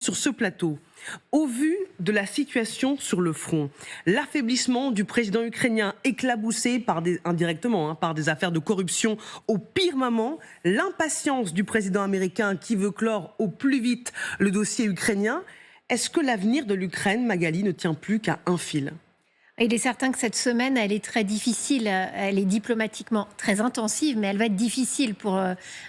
sur ce plateau. Au vu de la situation sur le front, l'affaiblissement du président ukrainien éclaboussé indirectement par des affaires de corruption au pire moment, l'impatience du président américain qui veut clore au plus vite le dossier ukrainien, est-ce que l'avenir de l'Ukraine, Magali, ne tient plus qu'à un fil ? Il est certain que cette semaine, elle est très difficile. Elle est diplomatiquement très intensive, mais elle va être difficile pour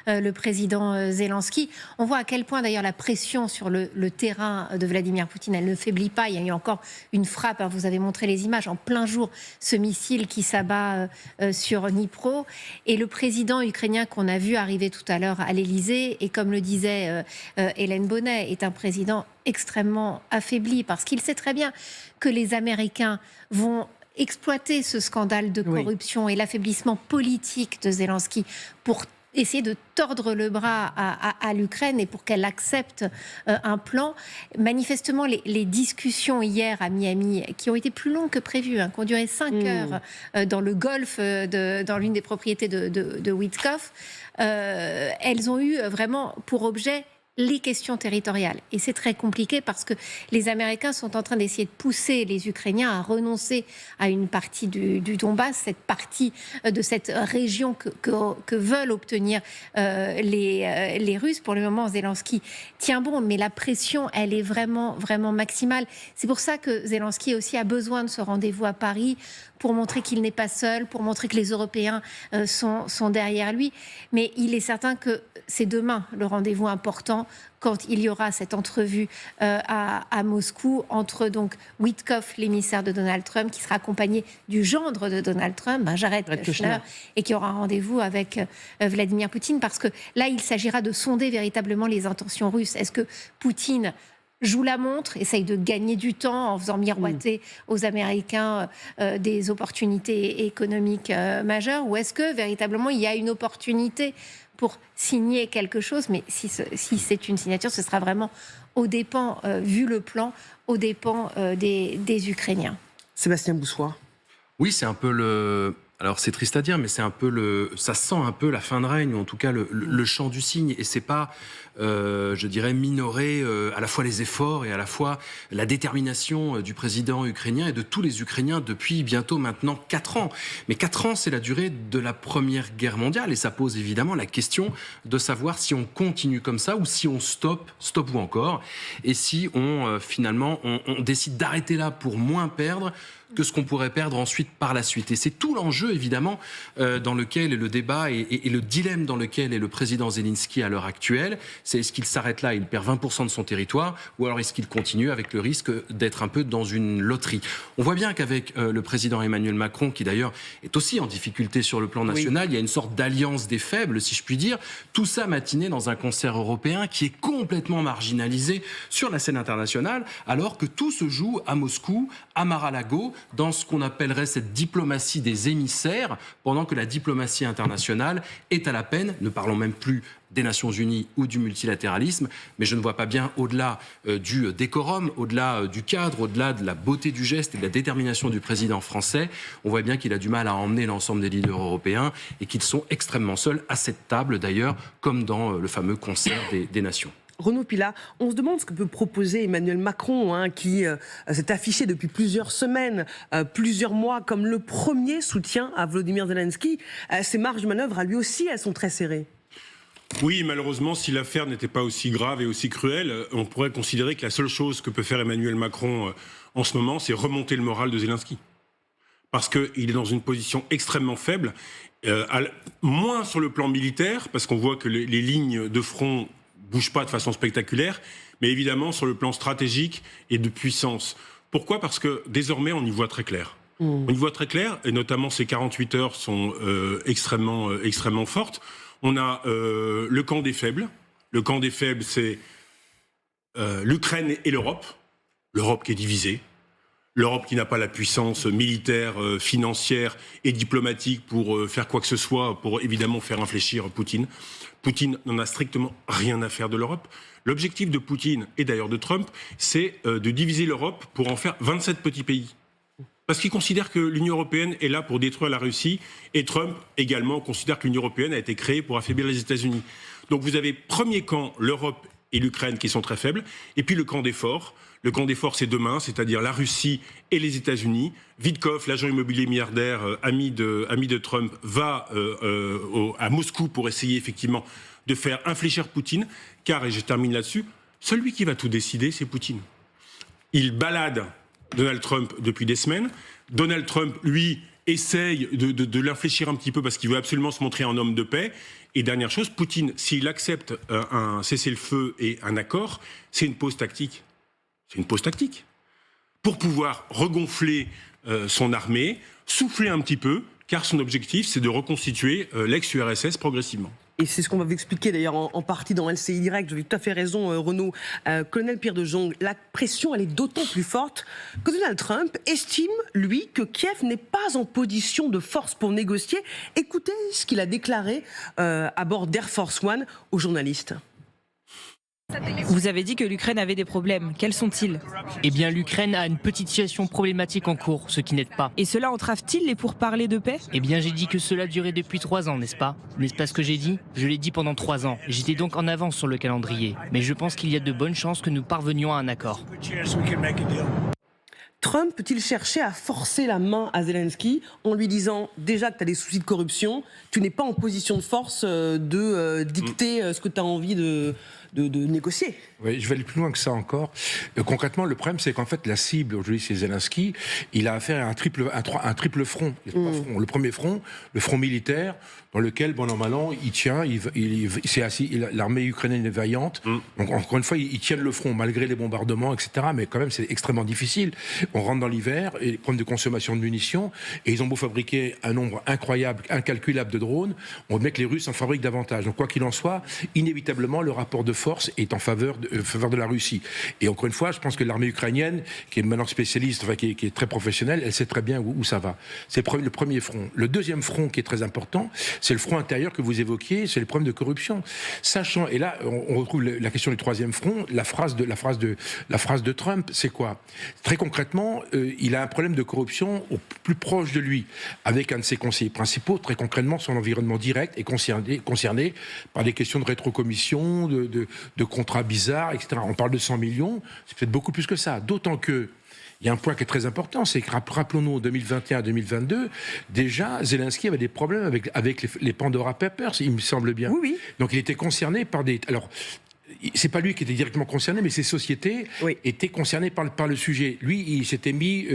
le président Zelensky. On voit à quel point, d'ailleurs, la pression sur le terrain de Vladimir Poutine, elle ne faiblit pas. Il y a eu encore une frappe, vous avez montré les images, en plein jour, ce missile qui s'abat sur Dnipro. Et le président ukrainien qu'on a vu arriver tout à l'heure à l'Élysée, et comme le disait Hélène Bonnet, est un président extrêmement affaibli, parce qu'il sait très bien que les Américains vont exploiter ce scandale de corruption et l'affaiblissement politique de Zelensky pour essayer de tordre le bras à l'Ukraine et pour qu'elle accepte un plan. Manifestement, les discussions hier à Miami, qui ont été plus longues que prévu, qui ont duré 5 heures dans le golfe, dans l'une des propriétés de Witkoff, elles ont eu vraiment pour objet les questions territoriales. Et c'est très compliqué parce que les Américains sont en train d'essayer de pousser les Ukrainiens à renoncer à une partie du Donbass, cette partie de cette région que veulent obtenir les Russes. Pour le moment, Zelensky tient bon, mais la pression, elle est vraiment, vraiment maximale. C'est pour ça que Zelensky aussi a besoin de ce rendez-vous à Paris pour montrer qu'il n'est pas seul, pour montrer que les Européens sont derrière lui. Mais il est certain que c'est demain le rendez-vous important quand il y aura cette entrevue à Moscou entre donc Witkoff, l'émissaire de Donald Trump, qui sera accompagné du gendre de Donald Trump, Jared Kushner, et qui aura un rendez-vous avec Vladimir Poutine, parce que là, il s'agira de sonder véritablement les intentions russes. Est-ce que Poutine joue la montre, essaye de gagner du temps en faisant miroiter aux Américains des opportunités économiques majeures, ou est-ce que véritablement il y a une opportunité pour signer quelque chose, mais si c'est une signature, ce sera vraiment aux dépens, vu le plan, aux dépens des Ukrainiens. Sébastien Boussois. Oui, c'est un peu le... Alors c'est triste à dire, mais c'est un peu ça sent un peu la fin de règne, ou en tout cas le chant du cygne, et c'est pas, je dirais, minorer à la fois les efforts et à la fois la détermination du président ukrainien et de tous les Ukrainiens depuis bientôt maintenant 4 ans. Mais 4 ans, c'est la durée de la Première Guerre mondiale, et ça pose évidemment la question de savoir si on continue comme ça ou si on stop ou encore, et si on finalement on décide d'arrêter là pour moins perdre que ce qu'on pourrait perdre ensuite par la suite. Et c'est tout l'enjeu, évidemment, dans lequel est le débat et le dilemme dans lequel est le président Zelensky à l'heure actuelle. C'est est-ce qu'il s'arrête là, il perd 20% de son territoire, ou alors est-ce qu'il continue avec le risque d'être un peu dans une loterie. On voit bien qu'avec le président Emmanuel Macron, qui d'ailleurs est aussi en difficulté sur le plan national, il y a une sorte d'alliance des faibles, si je puis dire, tout ça matiné dans un concert européen qui est complètement marginalisé sur la scène internationale, alors que tout se joue à Moscou, à Mar-a-Lago, dans ce qu'on appellerait cette diplomatie des émissaires, pendant que la diplomatie internationale est à la peine. Ne parlons même plus des Nations Unies ou du multilatéralisme, mais je ne vois pas bien, au-delà du décorum, au-delà du cadre, au-delà de la beauté du geste et de la détermination du président français, on voit bien qu'il a du mal à emmener l'ensemble des leaders européens et qu'ils sont extrêmement seuls à cette table, d'ailleurs, comme dans le fameux concert des nations. Renaud Pilat, on se demande ce que peut proposer Emmanuel Macron, qui s'est affiché depuis plusieurs semaines, plusieurs mois, comme le premier soutien à Volodymyr Zelensky. Ses marges de manœuvre, à lui aussi, elles sont très serrées. Oui, malheureusement, si l'affaire n'était pas aussi grave et aussi cruelle, on pourrait considérer que la seule chose que peut faire Emmanuel Macron en ce moment, c'est remonter le moral de Zelensky. Parce qu'il est dans une position extrêmement faible, moins sur le plan militaire, parce qu'on voit que les lignes de front bouge pas de façon spectaculaire, mais évidemment sur le plan stratégique et de puissance. Pourquoi ? Parce que désormais, on y voit très clair. On y voit très clair, et notamment ces 48 heures sont extrêmement fortes. On a le camp des faibles. Le camp des faibles, c'est l'Ukraine et l'Europe. L'Europe qui est divisée. L'Europe qui n'a pas la puissance militaire, financière et diplomatique pour faire quoi que ce soit, pour évidemment faire infléchir Poutine. Poutine n'en a strictement rien à faire de l'Europe. L'objectif de Poutine, et d'ailleurs de Trump, c'est de diviser l'Europe pour en faire 27 petits pays. Parce qu'il considère que l'Union européenne est là pour détruire la Russie, et Trump également considère que l'Union européenne a été créée pour affaiblir les États-Unis. Donc vous avez premier camp, l'Europe et l'Ukraine qui sont très faibles, et puis le camp des forts. Le camp des forts, c'est demain, c'est-à-dire la Russie et les États-Unis. Witkov, l'agent immobilier milliardaire, ami de Trump, va à Moscou pour essayer effectivement de faire infléchir Poutine, car, et je termine là-dessus, celui qui va tout décider, c'est Poutine. Il balade Donald Trump depuis des semaines. Donald Trump, lui, essaye de l'infléchir un petit peu parce qu'il veut absolument se montrer un homme de paix. Et dernière chose, Poutine, s'il accepte un cessez-le-feu et un accord, c'est une pause tactique. C'est une pause tactique. Pour pouvoir regonfler son armée, souffler un petit peu, car son objectif, c'est de reconstituer l'ex-URSS progressivement. Et c'est ce qu'on va vous expliquer d'ailleurs en partie dans LCI Direct. Vous avez tout à fait raison, Renaud. Colonel Pierre de Jong, la pression, elle est d'autant plus forte que Donald Trump estime, lui, que Kiev n'est pas en position de force pour négocier. Écoutez ce qu'il a déclaré à bord d'Air Force One aux journalistes. Vous avez dit que l'Ukraine avait des problèmes. Quels sont-ils? Eh bien, l'Ukraine a une petite situation problématique en cours, ce qui n'aide pas. Et cela entrave-t-il les pourparlers de paix? Eh bien, j'ai dit que cela durait depuis 3 ans, n'est-ce pas? N'est-ce pas ce que j'ai dit? Je l'ai dit pendant 3 ans. J'étais donc en avance sur le calendrier. Mais je pense qu'il y a de bonnes chances que nous parvenions à un accord. Trump peut-il chercher à forcer la main à Zelensky en lui disant déjà que tu as des soucis de corruption, tu n'es pas en position de force de dicter ce que tu as envie de négocier? Oui, je vais aller plus loin que ça encore. Concrètement, le problème, c'est qu'en fait, la cible aujourd'hui, c'est Zelensky. Il a affaire à un triple front. Il y a 3 fronts. Le premier front, le front militaire, dans lequel, bon an, mal an, il tient. L'armée ukrainienne est vaillante. Donc, encore une fois, ils tiennent le front malgré les bombardements, etc. Mais quand même, c'est extrêmement difficile. On rentre dans l'hiver, et problème de consommation de munitions, et ils ont beau fabriquer un nombre incroyable, incalculable de drones, on met que les Russes en fabriquent davantage. Donc, quoi qu'il en soit, inévitablement, le rapport de force est en faveur de la Russie. Et encore une fois, je pense que l'armée ukrainienne, qui est maintenant spécialiste, enfin, qui est très professionnelle, elle sait très bien où ça va. C'est le premier front. Le deuxième front qui est très important, c'est le front intérieur que vous évoquiez, c'est le problème de corruption. Sachant, et là, on retrouve la question du troisième front, la phrase de Trump, c'est quoi? Très concrètement, il a un problème de corruption au plus proche de lui, avec un de ses conseillers principaux. Très concrètement, son environnement direct est concerné par des questions de rétrocommission, de contrats bizarres, etc. On parle de 100 millions, c'est peut-être beaucoup plus que ça. D'autant que il y a un point qui est très important, c'est que rappelons-nous, en 2021-2022, déjà, Zelensky avait des problèmes avec les Pandora Papers, il me semble bien. Oui. Donc il était concerné par des... Alors, c'est pas lui qui était directement concerné, mais ses sociétés étaient concernées par le sujet. Lui, il s'était mis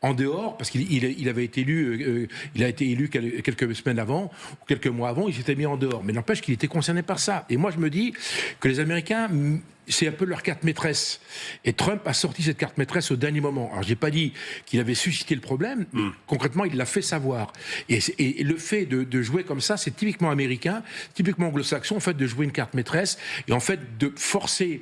en dehors parce qu'il avait été élu. Il a été élu quelques semaines avant ou quelques mois avant. Il s'était mis en dehors. Mais n'empêche qu'il était concerné par ça. Et moi, je me dis que les Américains, c'est un peu leur carte maîtresse. Et Trump a sorti cette carte maîtresse au dernier moment. Alors, j'ai pas dit qu'il avait suscité le problème. Concrètement, il l'a fait savoir. Et le fait de jouer comme ça, c'est typiquement américain, typiquement anglo-saxon, en fait, de jouer une carte maîtresse et en fait de forcer.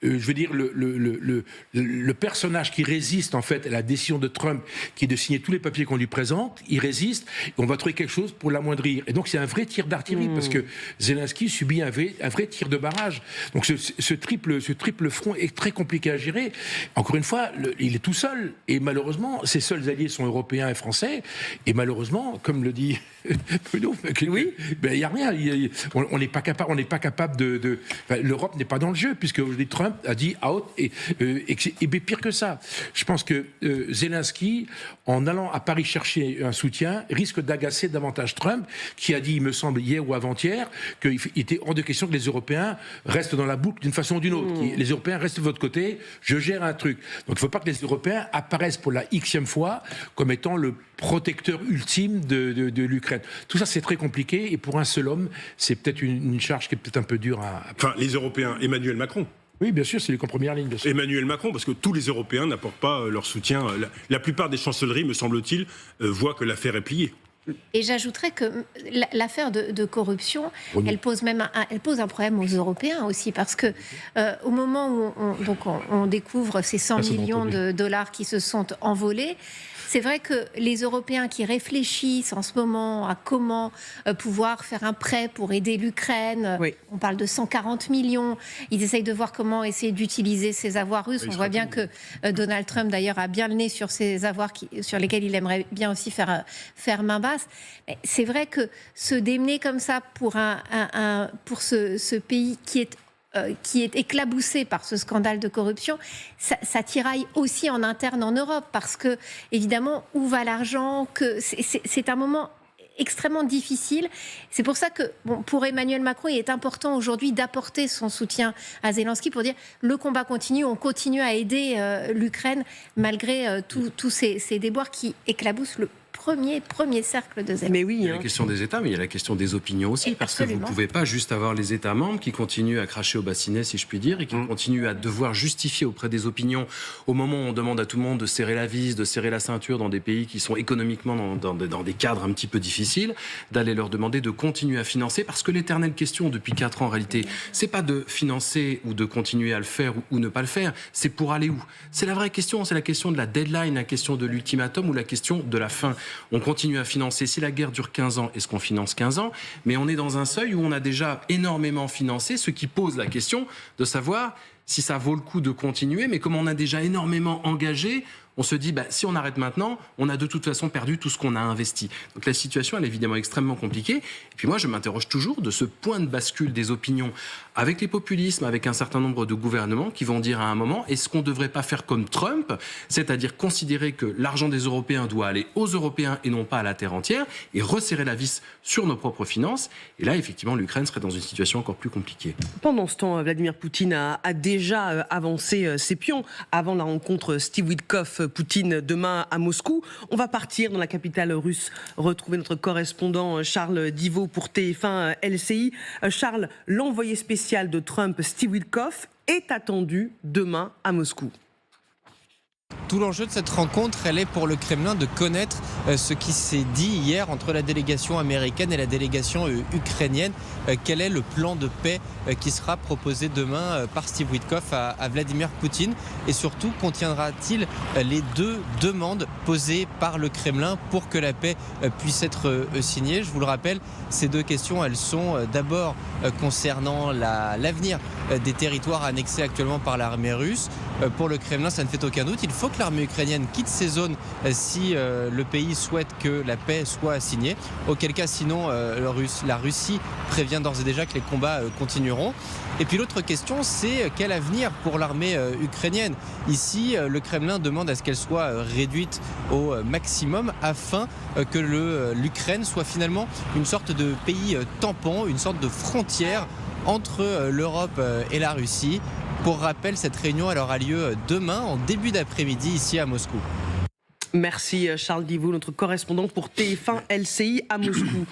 Je veux dire, le personnage qui résiste en fait à la décision de Trump, qui est de signer tous les papiers qu'on lui présente, il résiste, et on va trouver quelque chose pour l'amoindrir. Et donc c'est un vrai tir d'artillerie, parce que Zelensky subit un vrai tir de barrage. Donc ce triple front est très compliqué à gérer. Encore une fois, il est tout seul, et malheureusement, ses seuls alliés sont européens et français, et malheureusement, comme le dit Bruno, il n'y a rien. On n'est pas capable de l'Europe n'est pas dans le jeu, puisque aujourd'hui Trump a dit out, et pire que ça. Je pense que Zelensky, en allant à Paris chercher un soutien, risque d'agacer davantage Trump, qui a dit, il me semble, hier ou avant-hier, qu'il était hors de question que les Européens restent dans la boucle d'une façon ou d'une autre. Les Européens restent de votre côté, je gère un truc. Donc il ne faut pas que les Européens apparaissent pour la xème fois comme étant le protecteur ultime de l'Ukraine. Tout ça, c'est très compliqué, et pour un seul homme, c'est peut-être une charge qui est peut-être un peu dure à... Enfin, les Européens, Emmanuel Macron. Oui, bien sûr, c'est lui en première ligne. Bien sûr. Emmanuel Macron, parce que tous les Européens n'apportent pas leur soutien. La plupart des chancelleries, me semble-t-il, voient que l'affaire est pliée. Et j'ajouterais que l'affaire de corruption, elle pose un problème aux Européens aussi, parce que au moment où on découvre ces 100 millions de dollars qui se sont envolés, c'est vrai que les Européens qui réfléchissent en ce moment à comment pouvoir faire un prêt pour aider l'Ukraine, on parle de 140 millions, ils essayent de voir comment essayer d'utiliser ces avoirs russes. On voit bien que Donald Trump, d'ailleurs, a bien le nez sur ces avoirs sur lesquels il aimerait bien aussi faire main basse. Mais c'est vrai que se démener comme ça pour ce pays qui est qui est éclaboussé par ce scandale de corruption, ça tiraille aussi en interne en Europe, parce que, évidemment, où va l'argent, c'est un moment extrêmement difficile. C'est pour ça que, pour Emmanuel Macron, il est important aujourd'hui d'apporter son soutien à Zelensky pour dire le combat continue, on continue à aider l'Ukraine malgré tous ces déboires qui éclaboussent le premier cercle de Zelensky. Mais oui, il y a la question des États, mais il y a la question des opinions aussi, parce que vous ne pouvez pas juste avoir les États membres qui continuent à cracher au bassinet, si je puis dire, et qui continuent à devoir justifier auprès des opinions, au moment où on demande à tout le monde de serrer la vis, de serrer la ceinture dans des pays qui sont économiquement dans des cadres un petit peu difficiles, d'aller leur demander de continuer à financer, parce que l'éternelle question depuis 4 ans, en réalité, c'est pas de financer ou de continuer à le faire ou ne pas le faire, c'est pour aller où? C'est la vraie question, c'est la question de la deadline, la question de l'ultimatum ou la question de la fin. On continue à financer. Si la guerre dure 15 ans, est-ce qu'on finance 15 ans? Mais on est dans un seuil où on a déjà énormément financé, ce qui pose la question de savoir si ça vaut le coup de continuer. Mais comme on a déjà énormément engagé, on se dit, si on arrête maintenant, on a de toute façon perdu tout ce qu'on a investi. Donc la situation, elle est évidemment extrêmement compliquée. Et puis moi, je m'interroge toujours de ce point de bascule des opinions avec les populismes, avec un certain nombre de gouvernements qui vont dire à un moment, est-ce qu'on ne devrait pas faire comme Trump, c'est-à-dire considérer que l'argent des Européens doit aller aux Européens et non pas à la terre entière, et resserrer la vis sur nos propres finances. Et là, effectivement, l'Ukraine serait dans une situation encore plus compliquée. Pendant ce temps, Vladimir Poutine a déjà avancé ses pions avant la rencontre Steve Witkoff-Poutine demain à Moscou. On va partir dans la capitale russe, retrouver notre correspondant Charles Divot pour TF1 LCI. Charles, l'envoyé spécial de Trump, Steve Witkoff, est attendu demain à Moscou. Tout l'enjeu de cette rencontre, elle est pour le Kremlin de connaître ce qui s'est dit hier entre la délégation américaine et la délégation ukrainienne. Quel est le plan de paix qui sera proposé demain par Steve Witkoff à Vladimir Poutine? Et surtout, contiendra-t-il les 2 demandes posées par le Kremlin pour que la paix puisse être signée? Je vous le rappelle, ces 2 questions, elles sont d'abord concernant l'avenir des territoires annexés actuellement par l'armée russe. Pour le Kremlin, ça ne fait aucun doute. Il faut que l'armée ukrainienne quitte ces zones si le pays souhaite que la paix soit signée. Auquel cas, sinon, la Russie prévient d'ores et déjà que les combats continueront. Et puis l'autre question, c'est quel avenir pour l'armée ukrainienne? Ici, le Kremlin demande à ce qu'elle soit réduite au maximum afin que l'Ukraine soit finalement une sorte de pays tampon, une sorte de frontière entre l'Europe et la Russie. Pour rappel, cette réunion elle aura lieu demain en début d'après-midi ici à Moscou. Merci Charles Divot, notre correspondant pour TF1 LCI à Moscou.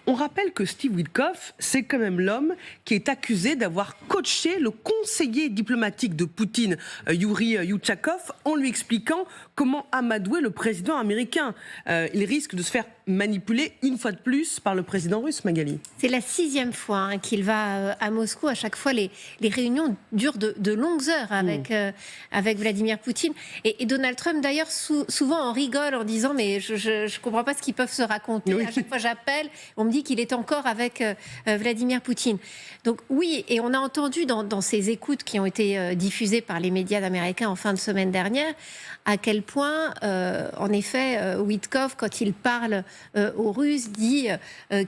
On rappelle que Steve Witkoff, c'est quand même l'homme qui est accusé d'avoir coaché le conseiller diplomatique de Poutine, Yuri Yuchakov, en lui expliquant comment amadouer le président américain. Il risque de se faire manipuler une fois de plus par le président russe, Magali. C'est la 6e fois qu'il va à Moscou. À chaque fois, les réunions durent de longues heures avec Vladimir Poutine. Et Donald Trump, d'ailleurs, souvent en rigole en disant « mais je ne comprends pas ce qu'ils peuvent se raconter. Oui. À chaque fois, j'appelle, on me dit qu'il est encore avec Vladimir Poutine. » Donc oui, et on a entendu dans ces écoutes qui ont été diffusées par les médias américains en fin de semaine dernière, à quel point, en effet, Witkoff, quand il parle aux Russes, dit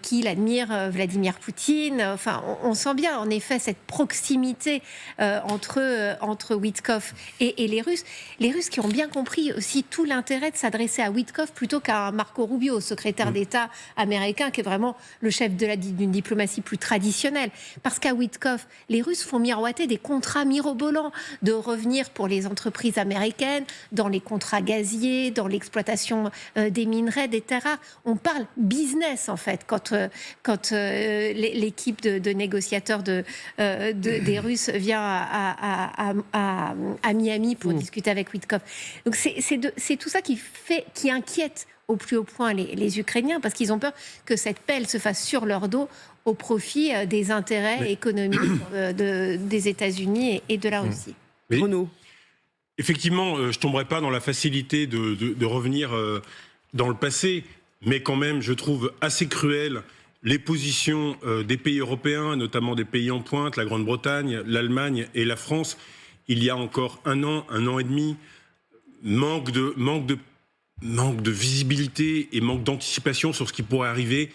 qu'il admire Vladimir Poutine. Enfin, on sent bien, en effet, cette proximité entre Witkoff et les Russes. Les Russes qui ont bien compris aussi tout l'intérêt de s'adresser à Witkoff plutôt qu'à Marco Rubio, secrétaire d'État américain, qui est vraiment le chef d'une diplomatie plus traditionnelle. Parce qu'à Witkoff, les Russes font miroiter des contrats mirobolants de revenir pour les entreprises américaines dans les contrats gaziers, dans l'exploitation des minerais, des terres rares. On parle business, en fait, quand l'équipe de négociateurs des Russes vient à Miami pour discuter avec Witkoff. Donc c'est tout ça qui inquiète au plus haut point les Ukrainiens, parce qu'ils ont peur que cette paix se fasse sur leur dos au profit des intérêts économiques des États-Unis et de la Russie. Renaud. Effectivement, je ne tomberai pas dans la facilité de revenir dans le passé, mais quand même, je trouve assez cruel les positions des pays européens, notamment des pays en pointe, la Grande-Bretagne, l'Allemagne et la France. Il y a encore un an et demi, manque de visibilité et manque d'anticipation sur ce qui pourrait arriver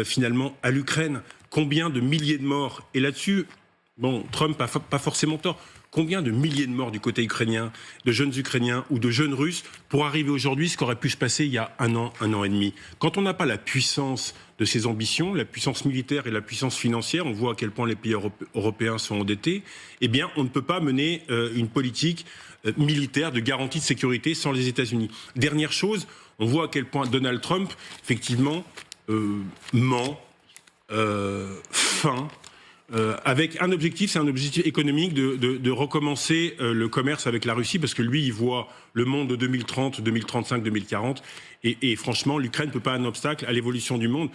finalement à l'Ukraine. Combien de milliers de morts? Et là-dessus, Bon, Trump n'a pas forcément tort. Combien de milliers de morts du côté ukrainien, de jeunes Ukrainiens ou de jeunes Russes pour arriver aujourd'hui ce qu'aurait pu se passer il y a un an et demi. Quand on n'a pas la puissance de ses ambitions, la puissance militaire et la puissance financière, on voit à quel point les pays européens sont endettés, eh bien on ne peut pas mener une politique militaire de garantie de sécurité sans les États-Unis. Dernière chose, on voit à quel point Donald Trump, effectivement, ment, feint, avec un objectif, c'est un objectif économique de recommencer le commerce avec la Russie, parce que lui, il voit le monde de 2030, 2035, 2040, et franchement, l'Ukraine ne peut pas être un obstacle à l'évolution du monde.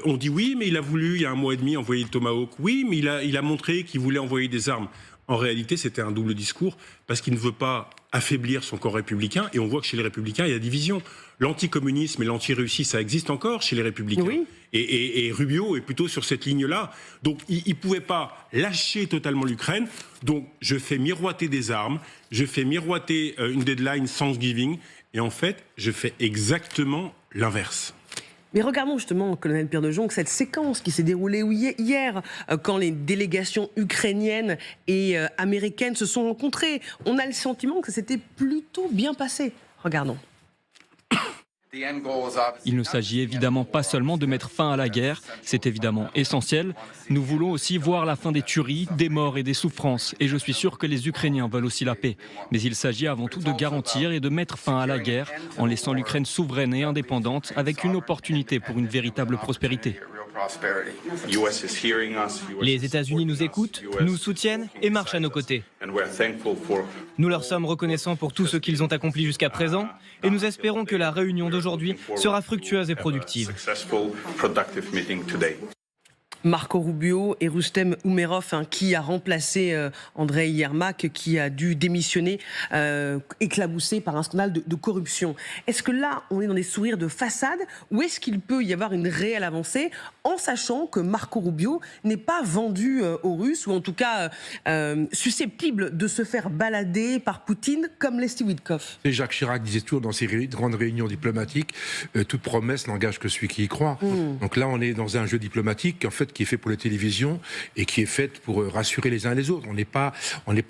On dit oui, mais il a voulu, il y a un mois et demi, envoyer le Tomahawk. Oui, mais il a montré qu'il voulait envoyer des armes. En réalité, c'était un double discours, parce qu'il ne veut pas affaiblir son corps républicain, et on voit que chez les républicains, il y a division. L'anticommunisme et l'anti-Russie, ça existe encore chez les républicains. Oui. Et Rubio est plutôt sur cette ligne-là. Donc, il ne pouvait pas lâcher totalement l'Ukraine. Donc, je fais miroiter des armes, je fais miroiter une deadline Thanksgiving, et en fait, je fais exactement l'inverse. Mais regardons justement, colonel Pierre de Jonc, cette séquence qui s'est déroulée hier, quand les délégations ukrainiennes et américaines se sont rencontrées. On a le sentiment que ça s'était plutôt bien passé. Regardons. Il ne s'agit évidemment pas seulement de mettre fin à la guerre, c'est évidemment essentiel. Nous voulons aussi voir la fin des tueries, des morts et des souffrances. Et je suis sûr que les Ukrainiens veulent aussi la paix. Mais il s'agit avant tout de garantir et de mettre fin à la guerre en laissant l'Ukraine souveraine et indépendante avec une opportunité pour une véritable prospérité. Les États-Unis nous écoutent, nous soutiennent et marchent à nos côtés. Nous leur sommes reconnaissants pour tout ce qu'ils ont accompli jusqu'à présent et nous espérons que la réunion d'aujourd'hui sera fructueuse et productive. Marco Rubio et Rustem Umerov, qui a remplacé Andrei Yermak, qui a dû démissionner, éclaboussé par un scandale de corruption. Est-ce que là, on est dans des sourires de façade, ou est-ce qu'il peut y avoir une réelle avancée, en sachant que Marco Rubio n'est pas vendu aux Russes, ou en tout cas susceptible de se faire balader par Poutine, comme Leslie Witkoff? Jacques Chirac disait toujours dans ses grandes réunions diplomatiques, toute promesse n'engage que celui qui y croit. Donc là, on est dans un jeu diplomatique, en fait, qui est fait pour la télévision et qui est fait pour rassurer les uns les autres. On n'est pas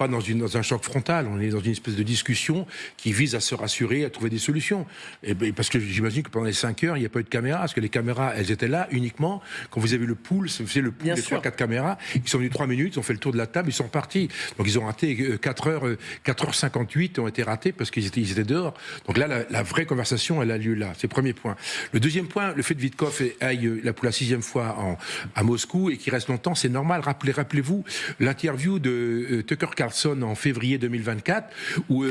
dans un choc frontal, on est dans une espèce de discussion qui vise à se rassurer, à trouver des solutions. Et parce que j'imagine que pendant les 5 heures, il n'y a pas eu de caméras, parce que les caméras, elles étaient là uniquement quand vous avez le pool, c'est le pool des 3-4 caméras, ils sont venus 3 minutes, ils ont fait le tour de la table, ils sont repartis. Donc ils ont raté 4h58 ont été ratés parce qu'ils étaient dehors. Donc là, la vraie conversation, elle a lieu là. C'est le premier point. Le deuxième point, le fait de Witkoff aille là pour la 6e fois à Moscou et qui reste longtemps, c'est normal. Rappelez-vous l'interview de Tucker Carlson en février 2024 où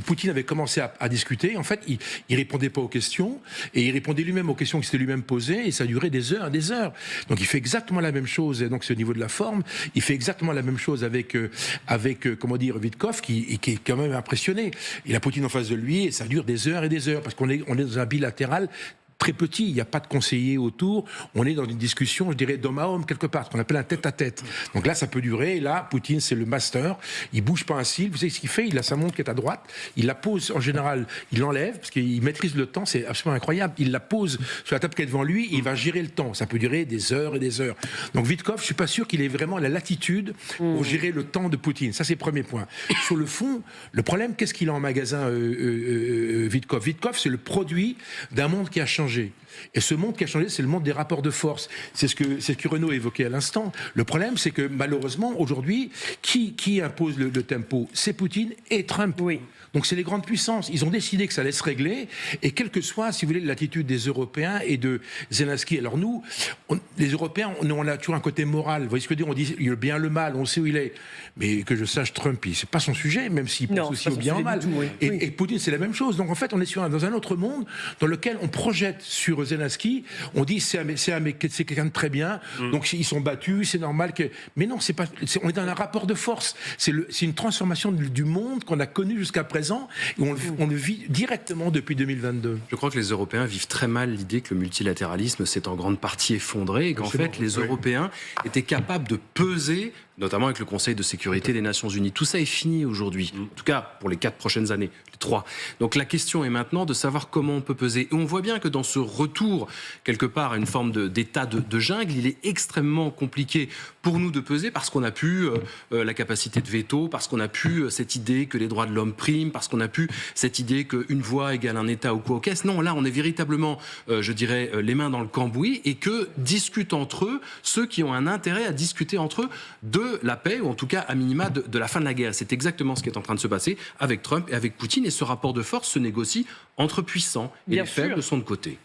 Poutine avait commencé à discuter. En fait, il répondait pas aux questions et il répondait lui-même aux questions qu'il s'était lui-même posées et ça durait des heures et des heures. Donc il fait exactement la même chose. Et donc c'est au niveau de la forme, il fait exactement la même chose avec comment dire, Witkoff qui est quand même impressionné. Il a Poutine en face de lui et ça dure des heures et des heures parce qu'on est dans un bilatéral très petit, il n'y a pas de conseiller autour, on est dans une discussion, je dirais, d'homme à homme, quelque part, ce qu'on appelle un tête-à-tête. Donc là, ça peut durer, et là, Poutine, c'est le master, il bouge pas un cil, vous savez ce qu'il fait, il a sa montre qui est à droite, il la pose, en général, il l'enlève, parce qu'il maîtrise le temps, c'est absolument incroyable, il la pose sur la table qui est devant lui, il va gérer le temps, ça peut durer des heures et des heures. Donc Witkoff, je suis pas sûr qu'il ait vraiment la latitude pour gérer le temps de Poutine, ça c'est le premier point. Sur le fond, le problème, qu'est-ce qu'il a en magasin, Witkoff? Witkoff, c'est le produit d'un monde qui a changé. Et ce monde qui a changé, c'est le monde des rapports de force. C'est ce que Renaud évoquait à l'instant. Le problème, c'est que malheureusement, aujourd'hui, qui impose le tempo? C'est Poutine et Trump. Oui. Donc c'est les grandes puissances. Ils ont décidé que ça allait se régler. Et quelle que soit, si vous voulez, l'attitude des Européens et de Zelensky. Alors nous, les Européens, on a toujours un côté moral. Vous voyez ce que je veux dire? On dit le bien, le mal, on sait où il est. Mais que je sache, Trump, c'est pas son sujet, même s'il pense aussi au bien et au mal. Et Poutine, c'est la même chose. Donc en fait, on est dans un autre monde dans lequel on projette sur Zelensky, on dit c'est quelqu'un de très bien, donc ils sont battus, c'est normal que... Mais non, on est dans un rapport de force. C'est une transformation du monde qu'on a connu jusqu'à présent, et on le vit directement depuis 2022. Je crois que les Européens vivent très mal l'idée que le multilatéralisme s'est en grande partie effondré, et qu'en fait les Européens étaient capables de peser notamment avec le Conseil de sécurité des Nations Unies. Tout ça est fini aujourd'hui, en tout cas pour les 4 prochaines années, les 3. Donc la question est maintenant de savoir comment on peut peser. Et on voit bien que dans ce retour, quelque part, à une forme d'état de jungle, il est extrêmement compliqué pour nous de peser parce qu'on a pu la capacité de veto, parce qu'on a pu cette idée que les droits de l'homme priment, parce qu'on a pu cette idée qu'une voix égale un État ou quoi au caisse. Non, là, on est véritablement, je dirais, les mains dans le cambouis et que discutent entre eux ceux qui ont un intérêt à discuter entre eux de la paix, ou en tout cas, à minima, de la fin de la guerre. C'est exactement ce qui est en train de se passer avec Trump et avec Poutine. Et ce rapport de force se négocie entre puissants et les faibles sont de côté.